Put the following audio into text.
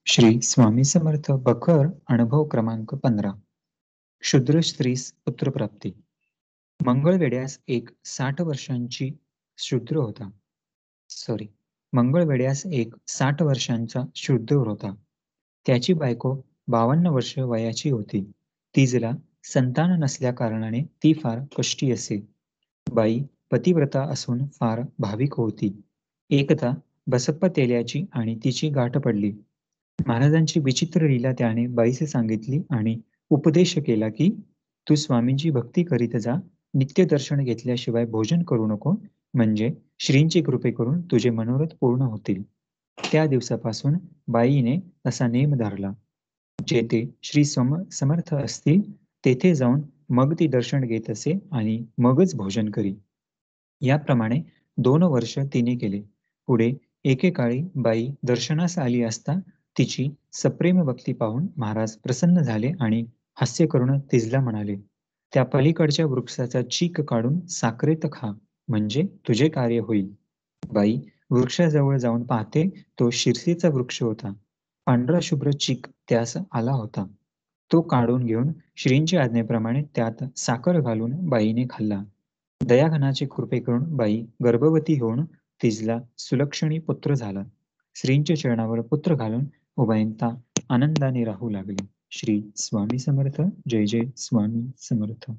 श्री स्वामी समर्थ बखर अनुभव क्रमांक 15. शूद्र स्त्रीस पुत्रप्राप्ती. मंगळवेड्यास एक 60 वर्षांची शूद्र होता. मंगळवेड्यास एक 60 वर्षांचा शूद्र होता. त्याची बायको 52 वर्ष वयाची होती. तिजला संतान नसल्या कारणाने ती फार कष्टी असे. बाई पतिव्रता असून फार भाविक होती. एकदा बसप्पा तेल्याची आणि तिची गाठ पडली. महाराजांची विचित्र लीला त्याने बाईस सांगितली आणि उपदेश केला की तू स्वामींची भक्ती करीत जा, नित्य दर्शन घेतल्याशिवाय भोजन करू नको, म्हणजे श्रींची कृपे करून तुझे मनोरथ पूर्ण होतील. त्या दिवसापासून बाईने असा नेम धरला. जेथे श्री समर्थ असतील तेथे जाऊन मग ती दर्शन घेत असे आणि मगच भोजन करी. याप्रमाणे 2 वर्ष तिने केले. पुढे एकेकाळी बाई दर्शनास आली असता तिची सप्रेम भक्ती पाहून महाराज प्रसन्न झाले आणि हास्य करून तिजला म्हणाले, त्या पलीकडच्या वृक्षाचा चीक काढून साखरेत खा, म्हणजे तुझे कार्य होईल. बाई वृक्षाजवळ जाऊन पाहते तो शिरसीचा वृक्ष होता. पांढरा शुभ्र चीक त्यास आला होता. तो काढून घेऊन श्रींच्या आज्ञेप्रमाणे त्यात साखर घालून बाईने खाल्ला. दयाघनाची कृपे करून बाई गर्भवती होऊन तिजला सुलक्षणी पुत्र झाला. श्रींच्या चरणावर पुत्र घालून उभयंता आनंदाने राहू लागले. श्री स्वामी समर्थ. जय जय स्वामी समर्थ.